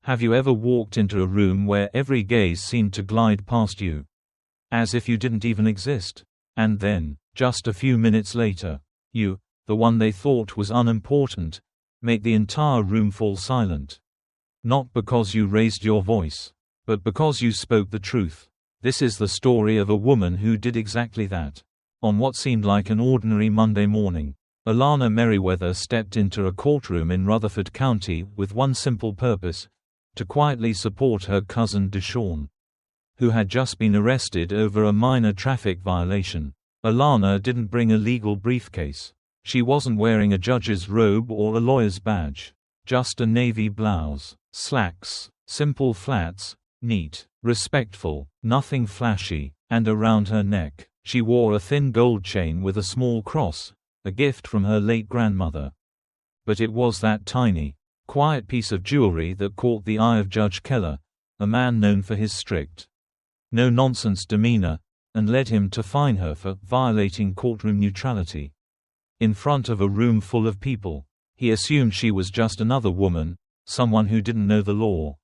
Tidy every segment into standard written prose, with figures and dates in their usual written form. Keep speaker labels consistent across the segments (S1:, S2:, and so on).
S1: Have you ever walked into a room where every gaze seemed to glide past you, as if you didn't even exist? And then, just a few minutes later, you, the one they thought was unimportant, make the entire room fall silent. Not because you raised your voice, but because you spoke the truth. This is the story of a woman who did exactly that. On what seemed like an ordinary Monday morning, Alana Merriweather stepped into a courtroom in Rutherford County with one simple purpose: to quietly support her cousin Deshawn, who had just been arrested over a minor traffic violation. Alana didn't bring a legal briefcase. She wasn't wearing a judge's robe or a lawyer's badge. Just a navy blouse, slacks, simple flats, neat, respectful, nothing flashy, and around her neck, she wore a thin gold chain with a small cross, a gift from her late grandmother. But it was that tiny, quiet piece of jewelry that caught the eye of Judge Keller, a man known for his strict, no-nonsense demeanor, and led him to fine her for violating courtroom neutrality. In front of a room full of people, he assumed she was just another woman, someone who didn't know the law,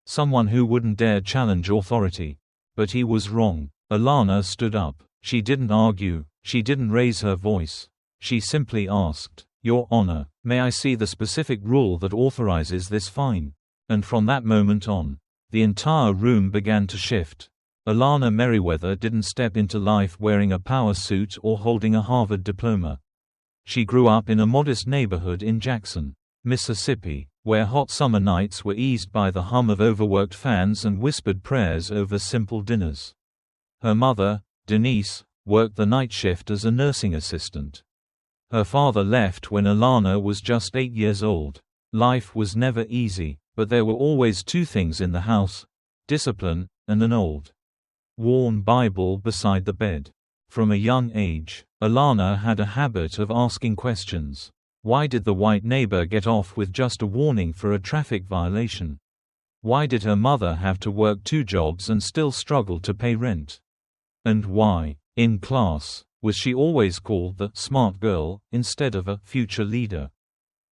S1: someone who wouldn't dare challenge authority. But he was wrong. Alana stood up. She didn't argue, she didn't raise her voice. She simply asked, "Your Honor, may I see the specific rule that authorizes this fine?" And from that moment on, the entire room began to shift. Alana Merriweather didn't step into life wearing a power suit or holding a Harvard diploma. She grew up in a modest neighborhood in Jackson, Mississippi, where hot summer nights were eased by the hum of overworked fans and whispered prayers over simple dinners. Her mother, Denise, worked the night shift as a nursing assistant. Her father left when Alana was just 8 years old. Life was never easy, but there were always two things in the house: discipline, and an old, worn Bible beside the bed. From a young age, Alana had a habit of asking questions. Why did the white neighbor get off with just a warning for a traffic violation? Why did her mother have to work 2 jobs and still struggle to pay rent? And why, in class, was she always called the smart girl instead of a future leader?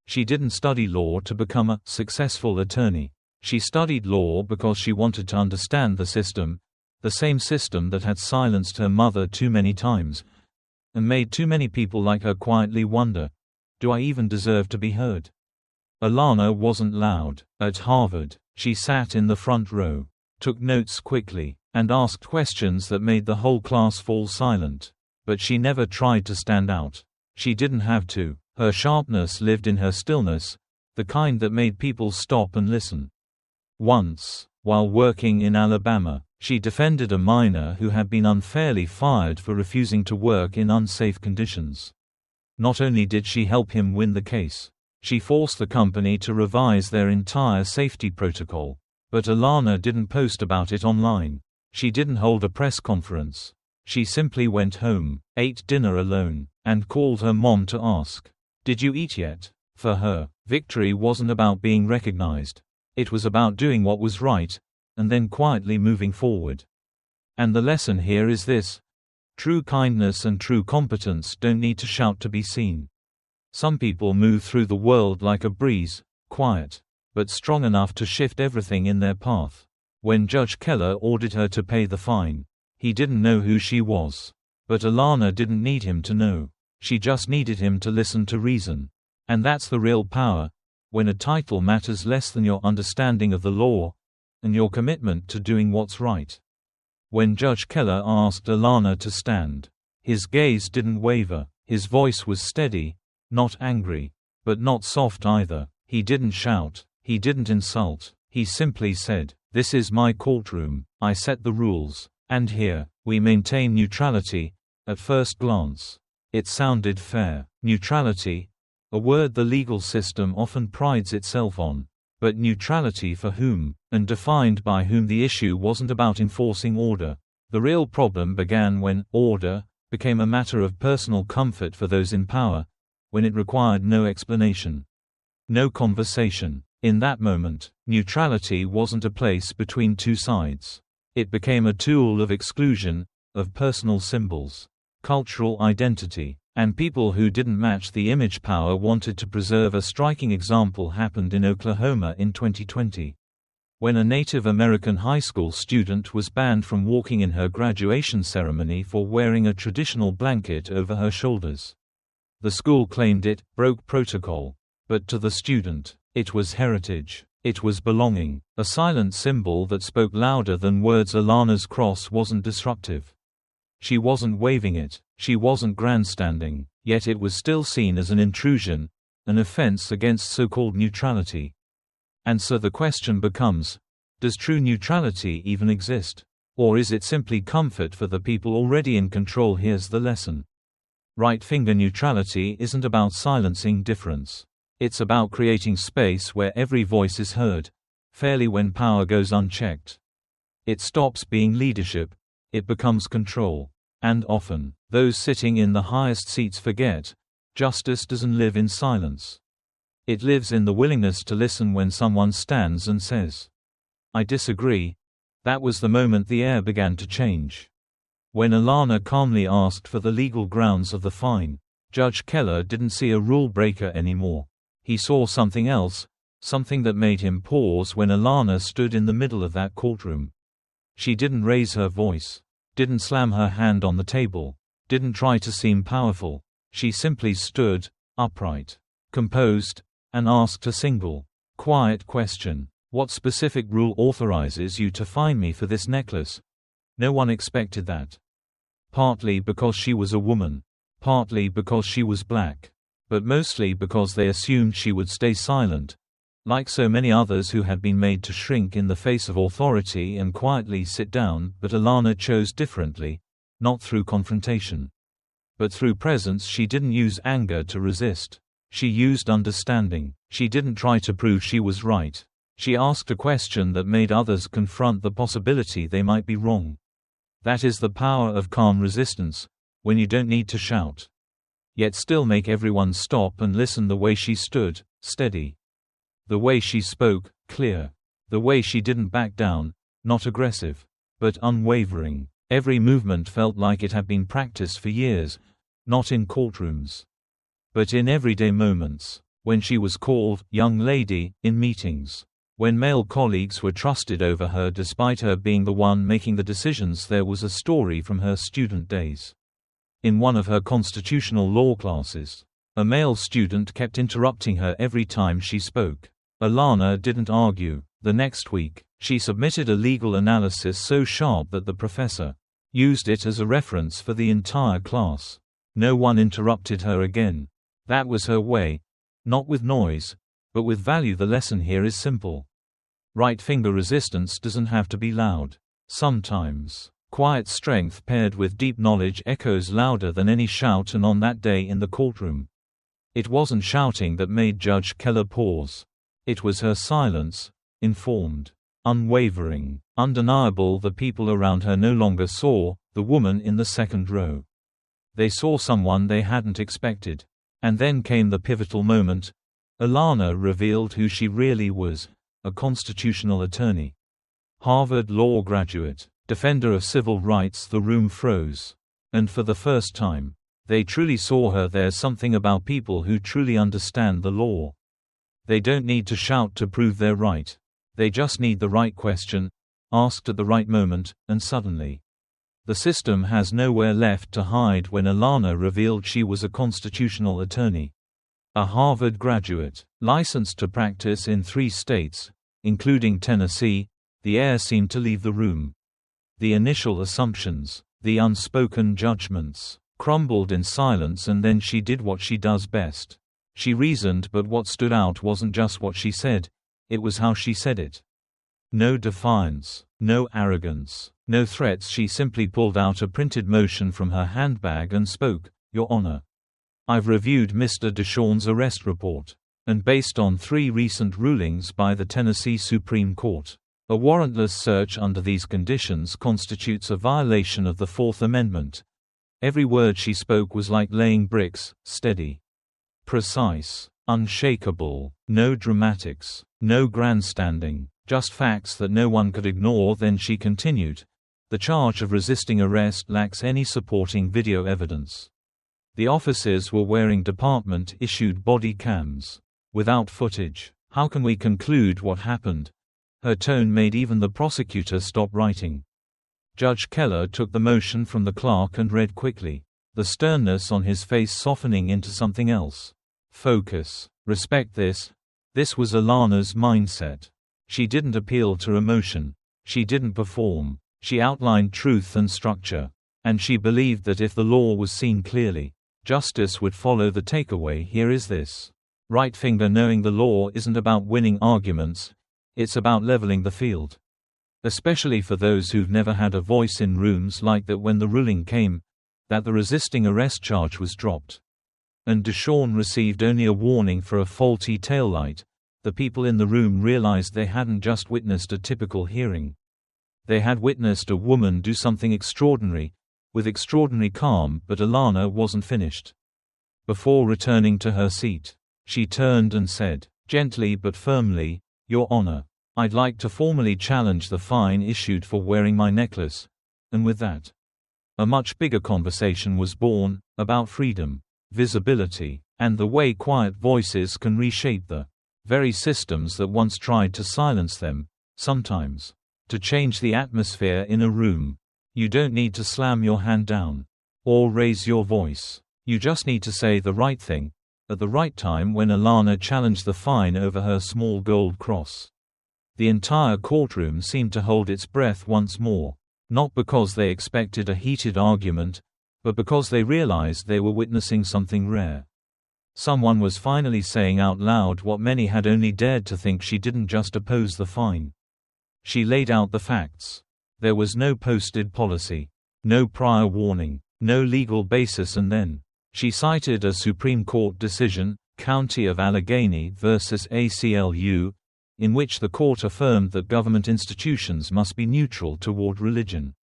S1: She didn't study law to become a successful attorney. She studied law because she wanted to understand the system, the same system that had silenced her mother too many times, and made too many people like her quietly wonder, do I even deserve to be heard? Alana wasn't loud. At Harvard, she sat in the front row, took notes quickly, and asked questions that made the whole class fall silent. But she never tried to stand out. She didn't have to. Her sharpness lived in her stillness, the kind that made people stop and listen. Once, while working in Alabama, she defended a miner who had been unfairly fired for refusing to work in unsafe conditions. Not only did she help him win the case, she forced the company to revise their entire safety protocol. But Alana didn't post about it online. She didn't hold a press conference. She simply went home, ate dinner alone, and called her mom to ask, "Did you eat yet?" For her, victory wasn't about being recognized. It was about doing what was right, and then quietly moving forward. And the lesson here is this: true kindness and true competence don't need to shout to be seen. Some people move through the world like a breeze, quiet, but strong enough to shift everything in their path. When Judge Keller ordered her to pay the fine, he didn't know who she was. But Alana didn't need him to know. She just needed him to listen to reason. And that's the real power, when a title matters less than your understanding of the law, and your commitment to doing what's right. When Judge Keller asked Alana to stand, his gaze didn't waver, his voice was steady, not angry, but not soft either. He didn't shout, he didn't insult, he simply said, "This is my courtroom, I set the rules, and here, we maintain neutrality." At first glance, it sounded fair. Neutrality, a word the legal system often prides itself on. But neutrality for whom, and defined by whom? The issue wasn't about enforcing order. The real problem began when order became a matter of personal comfort for those in power, when it required no explanation, no conversation. In that moment, neutrality wasn't a place between two sides. It became a tool of exclusion, of personal symbols, cultural identity, and people who didn't match the image power wanted to preserve. A striking example happened in Oklahoma in 2020. When a Native American high school student was banned from walking in her graduation ceremony for wearing a traditional blanket over her shoulders. The school claimed it broke protocol. But to the student, it was heritage. It was belonging, a silent symbol that spoke louder than words. Alana's cross wasn't disruptive. She wasn't waving it, she wasn't grandstanding, yet it was still seen as an intrusion, an offense against so-called neutrality. And so the question becomes, does true neutrality even exist? Or is it simply comfort for the people already in control? Here's the lesson. Right-finger neutrality isn't about silencing difference. It's about creating space where every voice is heard, fairly when power goes unchecked. It stops being leadership, it becomes control. And often, those sitting in the highest seats forget, justice doesn't live in silence. It lives in the willingness to listen when someone stands and says, "I disagree." That was the moment the air began to change. When Alana calmly asked for the legal grounds of the fine, Judge Keller didn't see a rule breaker anymore. He saw something else, something that made him pause when Alana stood in the middle of that courtroom. She didn't raise her voice, didn't slam her hand on the table, didn't try to seem powerful. She simply stood, upright, composed, and asked a single, quiet question. "What specific rule authorizes you to fine me for this necklace?" No one expected that. Partly because she was a woman, partly because she was black, but mostly because they assumed she would stay silent, like so many others who had been made to shrink in the face of authority and quietly sit down. But Alana chose differently, not through confrontation, but through presence. She didn't use anger to resist. She used understanding. She didn't try to prove she was right. She asked a question that made others confront the possibility they might be wrong. That is the power of calm resistance, when you don't need to shout, yet still make everyone stop and listen. The way she stood, steady. The way she spoke, clear. The way she didn't back down, not aggressive, but unwavering. Every movement felt like it had been practiced for years, not in courtrooms, but in everyday moments. When she was called young lady in meetings, when male colleagues were trusted over her despite her being the one making the decisions. There was a story from her student days. In one of her constitutional law classes, a male student kept interrupting her every time she spoke. Alana didn't argue. The next week, she submitted a legal analysis so sharp that the professor used it as a reference for the entire class. No one interrupted her again. That was her way. Not with noise, but with value. The lesson here is simple. Right-finger resistance doesn't have to be loud. Sometimes, quiet strength paired with deep knowledge echoes louder than any shout. And on that day in the courtroom, it wasn't shouting that made Judge Keller pause. It was her silence, informed, unwavering, undeniable. The people around her no longer saw the woman in the second row. They saw someone they hadn't expected. And then came the pivotal moment. Alana revealed who she really was, a constitutional attorney. Harvard law graduate, defender of civil rights. The room froze. And for the first time, they truly saw her. There's something about people who truly understand the law. They don't need to shout to prove they're right. They just need the right question, asked at the right moment, and suddenly, the system has nowhere left to hide. When Alana revealed she was a constitutional attorney, a Harvard graduate, licensed to practice in 3 states, including Tennessee, the air seemed to leave the room. The initial assumptions, the unspoken judgments, crumbled in silence. And then she did what she does best. She reasoned. But what stood out wasn't just what she said, it was how she said it. No defiance, no arrogance, no threats. She simply pulled out a printed motion from her handbag and spoke. "Your Honor, I've reviewed Mr. Deshawn's arrest report, and based on 3 recent rulings by the Tennessee Supreme Court, a warrantless search under these conditions constitutes a violation of the Fourth Amendment." Every word she spoke was like laying bricks, steady, precise, unshakable. No dramatics, no grandstanding, just facts that no one could ignore. Then she continued, "The charge of resisting arrest lacks any supporting video evidence. The officers were wearing department-issued body cams. Without footage, how can we conclude what happened?" Her tone made even the prosecutor stop writing. Judge Keller took the motion from the clerk and read quickly, the sternness on his face softening into something else. Focus. Respect this. This was Alana's mindset. She didn't appeal to emotion. She didn't perform. She outlined truth and structure. And she believed that if the law was seen clearly, justice would follow. The takeaway here is this. Right finger knowing the law isn't about winning arguments, it's about leveling the field. Especially for those who've never had a voice in rooms like that when the ruling came that the resisting arrest charge was dropped. And Deshawn received only a warning for a faulty taillight. The people in the room realized they hadn't just witnessed a typical hearing. They had witnessed a woman do something extraordinary, with extraordinary calm, but Alana wasn't finished. Before returning to her seat, she turned and said, gently but firmly, Your Honor, I'd like to formally challenge the fine issued for wearing my necklace. And with that, a much bigger conversation was born, about freedom, visibility, and the way quiet voices can reshape the very systems that once tried to silence them. Sometimes, to change the atmosphere in a room, you don't need to slam your hand down or raise your voice. You just need to say the right thing at the right time. When Alana challenged the fine over her small gold cross, the entire courtroom seemed to hold its breath once more, not because they expected a heated argument, but because they realized they were witnessing something rare. Someone was finally saying out loud what many had only dared to think. She didn't just oppose the fine. She laid out the facts. There was no posted policy, no prior warning, no legal basis, and then she cited a Supreme Court decision, County of Allegheny versus ACLU, in which the court affirmed that government institutions must be neutral toward religion,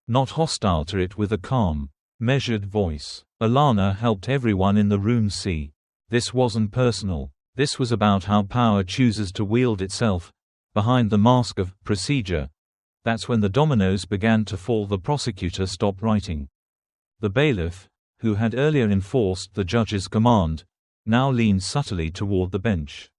S1: not hostile to it. With a calm, measured voice, Alana helped everyone in the room see. This wasn't personal. This was about how power chooses to wield itself, behind the mask of procedure. That's when the dominoes began to fall. The prosecutor stopped writing. The bailiff, who had earlier enforced the judge's command, now leaned subtly toward the bench,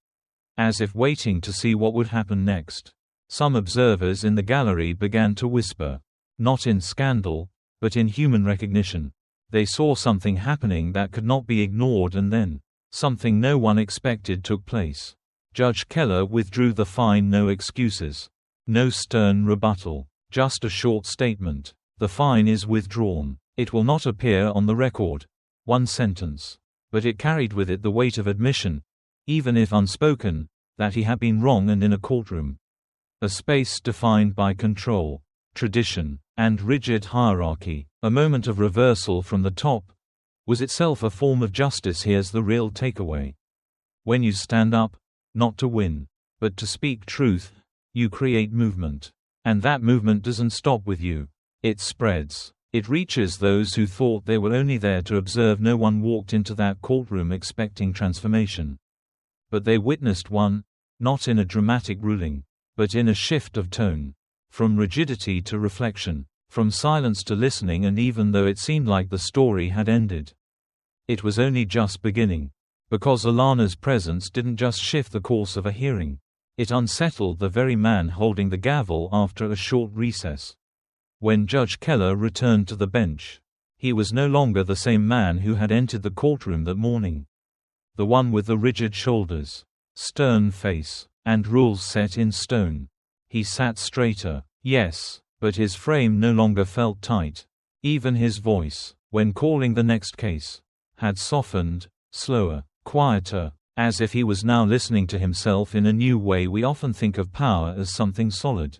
S1: as if waiting to see what would happen next. Some observers in the gallery began to whisper, not in scandal, but in human recognition. They saw something happening that could not be ignored, and then something no one expected took place. Judge Keller withdrew the fine. No excuses. No stern rebuttal. Just a short statement. The fine is withdrawn. It will not appear on the record. One sentence. But it carried with it the weight of admission, even if unspoken, that he had been wrong. And in a courtroom, a space defined by control, tradition, and rigid hierarchy, a moment of reversal from the top was itself a form of justice. Here's the real takeaway. When you stand up, not to win, but to speak truth, you create movement. And that movement doesn't stop with you. It spreads. It reaches those who thought they were only there to observe. No one walked into that courtroom expecting transformation. But they witnessed one, not in a dramatic ruling, but in a shift of tone. From rigidity to reflection, from silence to listening. And even though it seemed like the story had ended, it was only just beginning. Because Alana's presence didn't just shift the course of a hearing. It unsettled the very man holding the gavel. After a short recess, when Judge Keller returned to the bench, he was no longer the same man who had entered the courtroom that morning. The one with the rigid shoulders, stern face, and rules set in stone. He sat straighter, yes, but his frame no longer felt tight. Even his voice, when calling the next case, had softened, slower, quieter, as if he was now listening to himself in a new way. We often think of power as something solid,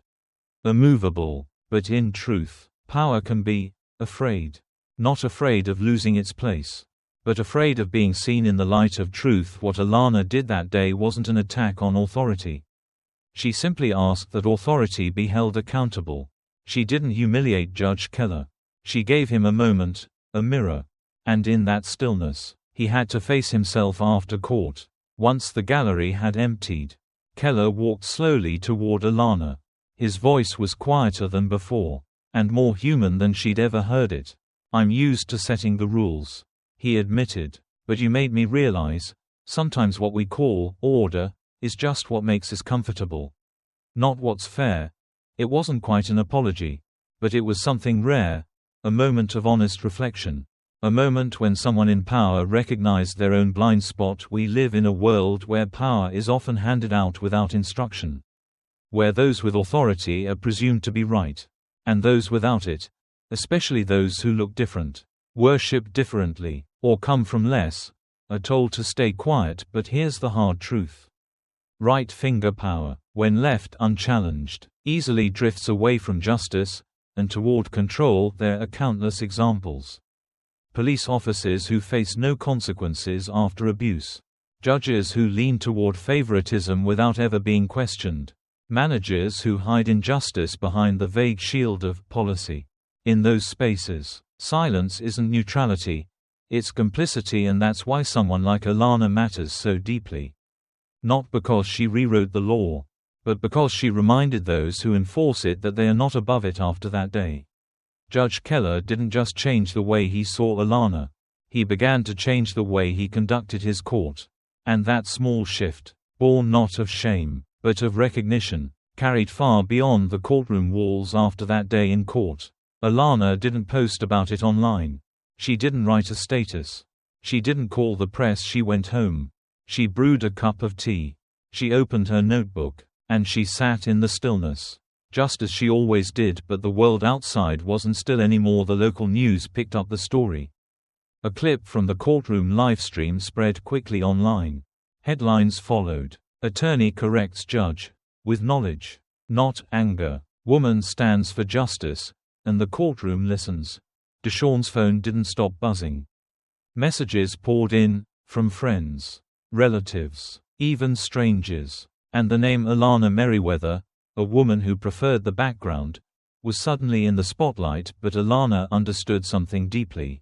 S1: immovable, but in truth, power can be afraid. Not afraid of losing its place, but afraid of being seen in the light of truth. What Alana did that day wasn't an attack on authority. She simply asked that authority be held accountable. She didn't humiliate Judge Keller. She gave him a moment, a mirror. And in that stillness, he had to face himself after court. Once the gallery had emptied, Keller walked slowly toward Alana. His voice was quieter than before, and more human than she'd ever heard it. I'm used to setting the rules, he admitted, but you made me realize, sometimes what we call order is just what makes us comfortable. Not what's fair. It wasn't quite an apology. But it was something rare, a moment of honest reflection. A moment when someone in power recognized their own blind spot. We live in a world where power is often handed out without instruction. Where those with authority are presumed to be right. And those without it, especially those who look different, worship differently, or come from less, are told to stay quiet. But here's the hard truth. Right finger power, when left unchallenged, easily drifts away from justice and toward control. There are countless examples. Police officers who face no consequences after abuse. Judges who lean toward favoritism without ever being questioned. Managers who hide injustice behind the vague shield of policy. In those spaces, silence isn't neutrality, it's complicity, and that's why someone like Alana matters so deeply. Not because she rewrote the law, but because she reminded those who enforce it that they are not above it. After that day, Judge Keller didn't just change the way he saw Alana. He began to change the way he conducted his court. And that small shift, born not of shame, but of recognition, carried far beyond the courtroom walls. After that day in court, Alana didn't post about it online. She didn't write a status. She didn't call the press. She went home. She brewed a cup of tea. She opened her notebook. And she sat in the stillness. Just as she always did. But the world outside wasn't still anymore. The local news picked up the story. A clip from the courtroom livestream spread quickly online. Headlines followed. Attorney corrects judge. With knowledge, not anger. Woman stands for justice. And the courtroom listens. Deshawn's phone didn't stop buzzing. Messages poured in, from friends, relatives, even strangers. And the name Alana Merriweather, a woman who preferred the background, was suddenly in the spotlight. But Alana understood something deeply.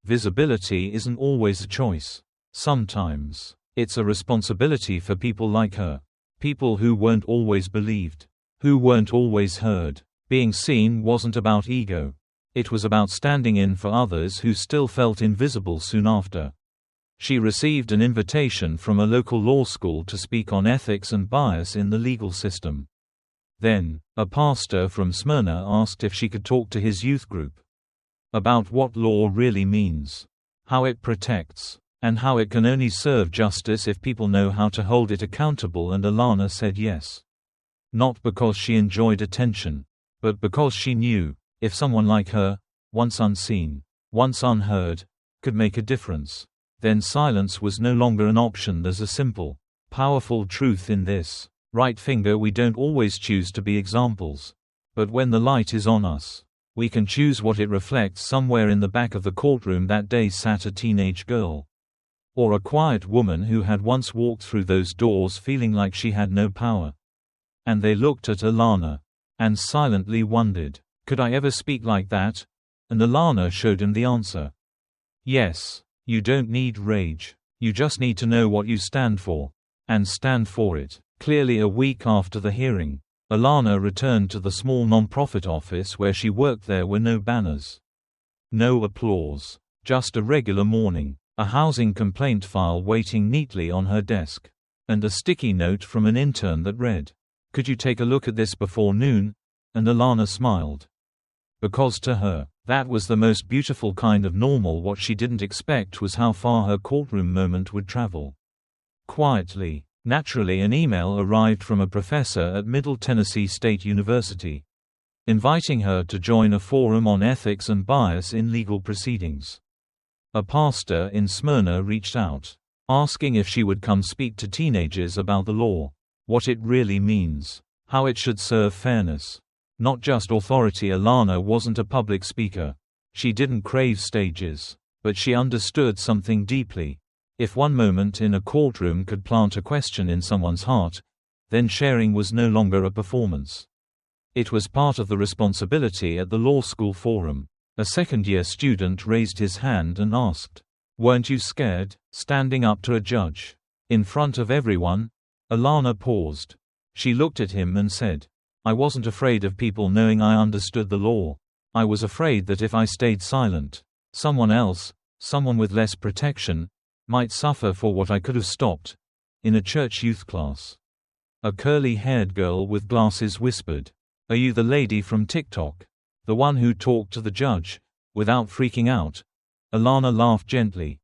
S1: Visibility isn't always a choice. Sometimes, it's a responsibility for people like her. People who weren't always believed. Who weren't always heard. Being seen wasn't about ego. It was about standing in for others who still felt invisible. Soon after, she received an invitation from a local law school to speak on ethics and bias in the legal system. Then, a pastor from Smyrna asked if she could talk to his youth group about what law really means, how it protects, and how it can only serve justice if people know how to hold it accountable. And Alana said yes. Not because she enjoyed attention, but because she knew, if someone like her, once unseen, once unheard, could make a difference, then silence was no longer an option. There's a simple, powerful truth in this. Right finger. We don't always choose to be examples. But when the light is on us, we can choose what it reflects. Somewhere in the back of the courtroom that day sat a teenage girl. Or a quiet woman who had once walked through those doors feeling like she had no power. And they looked at Alana. And silently wondered, could I ever speak like that? And Alana showed him the answer. Yes. You don't need rage. You just need to know what you stand for. And stand for it. Clearly a week after the hearing, Alana returned to the small non-profit office where she worked. There were no banners. No applause. Just a regular morning. A housing complaint file waiting neatly on her desk. And a sticky note from an intern that read, "Could you take a look at this before noon?" And Alana smiled. Because to her, that was the most beautiful kind of normal. What she didn't expect was how far her courtroom moment would travel. Quietly, naturally, an email arrived from a professor at Middle Tennessee State University, inviting her to join a forum on ethics and bias in legal proceedings. A pastor in Smyrna reached out, asking if she would come speak to teenagers about the law, what it really means, how it should serve fairness, not just authority. Alana wasn't a public speaker. She didn't crave stages, but she understood something deeply. If one moment in a courtroom could plant a question in someone's heart, then sharing was no longer a performance. It was part of the responsibility. At the law school forum, a second-year student raised his hand and asked, "Weren't you scared, standing up to a judge in front of everyone?" Alana paused. She looked at him and said, "I wasn't afraid of people knowing I understood the law. I was afraid that if I stayed silent, someone else, someone with less protection, might suffer for what I could have stopped." In a church youth class, A curly-haired girl with glasses whispered, "Are you the lady from TikTok? The one who talked to the judge without freaking out?" Alana laughed gently.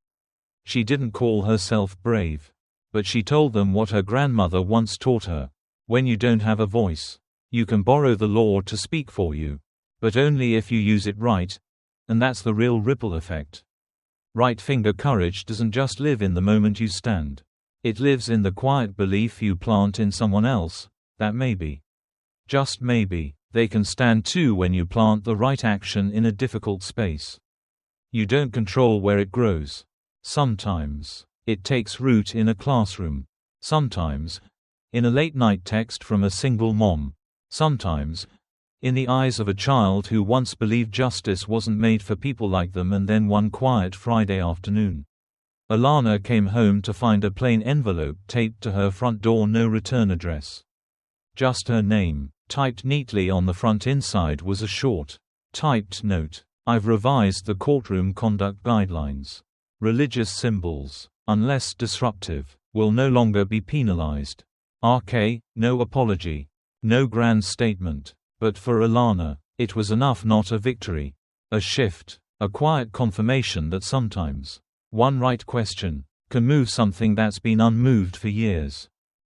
S1: She didn't call herself brave. But she told them what her grandmother once taught her. When you don't have a voice, you can borrow the law to speak for you. But only if you use it right. And that's the real ripple effect. Right finger courage doesn't just live in the moment you stand. It lives in the quiet belief you plant in someone else, that maybe, just maybe, they can stand too when you plant the right action in a difficult space. You don't control where it grows. Sometimes, it takes root in a classroom. Sometimes, in a late-night text from a single mom. Sometimes, in the eyes of a child who once believed justice wasn't made for people like them, and then one quiet Friday afternoon, Alana came home to find a plain envelope taped to her front door, no return address. Just her name. Typed neatly on the front inside was a short, typed note. "I've revised the courtroom conduct guidelines. Religious symbols, unless disruptive, will no longer be penalized. RK, no apology. No grand statement." But for Alana, it was enough, not a victory. A shift, a quiet confirmation that sometimes one right question can move something that's been unmoved for years.